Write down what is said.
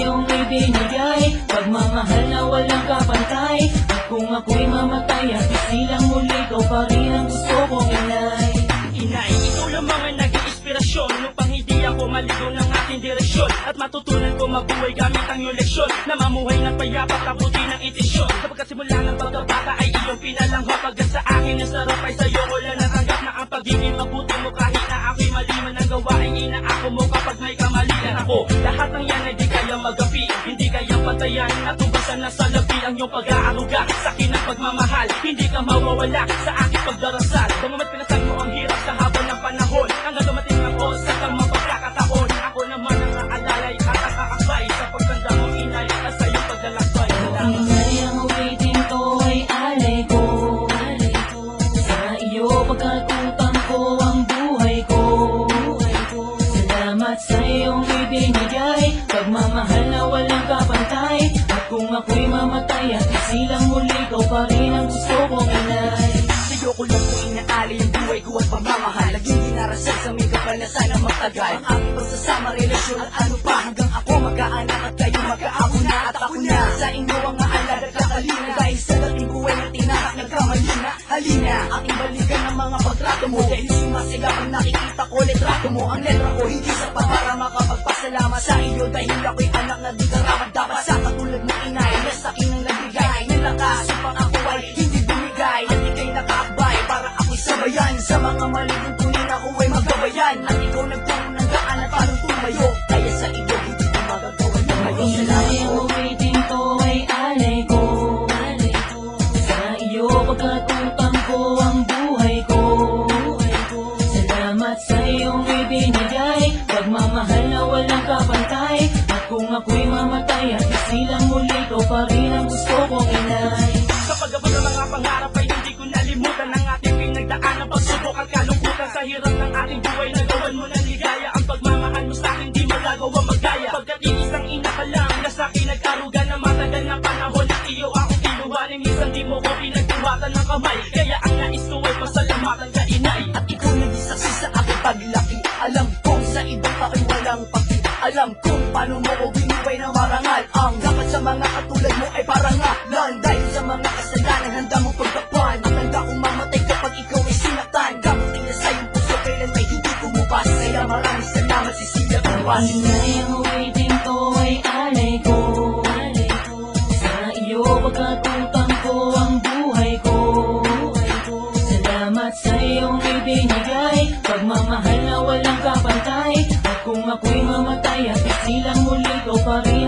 iyong ibinigay, pagmamahal na walang kapantay. At kung ako'y mamatay at isilang muli, ikaw pa rin ang gusto kong inay. Inay, ikaw lamang ang naging inspirasyon upang hindi ako maligaw ng aking direksyon. At matutunan ko mabuhay gamit ang iyong leksyon, na mamuhay ng payapat at buti ng intensyon. Sapagkat simula ng pagkabata ay iyong pinalangho, pagkat sa akin ang sarap ay sa'yo ko lang natanggap na ang pagiging mabuti mo. Kahit na ako'y mali man ang gawain, inaako mo kapag may kamalian ako. Lahat ng yan ay di kaya magapi, hindi kaya patayan, natubasan na sa labi ang iyong pag-aaruga. Sa akin ang pagmamahal, hindi ka mawawala sa aking pagdarasal. Bagamat pinasal mo ang hirap sa haba ng panahon, hanggang dumating ang oras sa tamang pagkakataon. Ako naman ang naalalay at nakakasay sa pagtanda mo, inay, at sa iyong paglalakbay. Inay, ang awitin ko ay alay ko, sa iyo pagkatutang ko ang buhay ko. Salamat sa iyong ibinigay, pagmamahal na walang kapantay. At kung ako'y mamatay at isilang muli, ikaw pa rin ang gusto kong inay. Sa'yo ko lang po inaali yung buhay ko at pagmamahal, laging dinarasal sa may kapal na sana magtagal. Ang aking pagsasama, relasyon at ano pa, hanggang ako magkaanak at kayo magkaamo na. At ako na sa inyo ang aalad at kakalina, dahil sa dating buhay na tinahak nagkamali na. Halina, aking balikan ang mga pagtrato mo, dahil sumasigap ang nakikita ko, litrato mo. Ang letra ko hindi sapat para makapagpasalamat sa iyo, dahil ako'y anak na di karapat dapat. Sa katulad mo inay, na sa akin ang nagbigay ng lakas upang ako ay hindi bumigay. At ika'y nakakbay para ako'y sabayan sa mga maling kunin, ako ay magabayan. At ikaw nagturo ng daan at parang tumayo, kaya sa iyo hindi ko magagawa ng mayo. Inay, ang awitin ko ay alay ko, sa iyo pagkatutang ko ang buhay ko. Salamat sa iyong ibinigay, pagmamahal na walang kapantay. At kung ako'y mamatay at isilang muli, ikaw pa rin ang gusto kong inay. Sa pagabot ng mga pangarap ay hindi ko nalimutan ang ating pinagdaan ng pagsubok at kalungkutan. Sa hirap ng ating buhay nagawan mo ng ligaya, ang pagmamahal mo sa akin di magagawa magaya. Pagkat iisang ina ka lang na sa akin nag-aruga na matagal na panahon at iyo akong kinuwanin, minsan di mo ko pinagtuwatan ng kamay. Kaya ang nais ko ay pasalamatan ka inay. At ikaw naging saksi sa aking paglaki, alam kong sa ibang tao'y walang paki. Alam kung paano mo ko binuway ng marangal. Ang dapat sa mga katulad mo ay parangalan, dahil sa mga kasalanan handa mo pagkapan. At handa kong mamatay kapag ikaw ay sinaktan. Gamutin na sa iyong puso kailan may hindi kumupas. Kaya maraming salamat Cecilia Cuevas. Inay, ang awitin ko ay alay ko, sa iyo pagkatutang ko ang buhay ko. Salamat sa iyong ibinigay, pagmamahal na walang kapantay. At kung ako'y mamatay at isilang muli, ikaw pa rin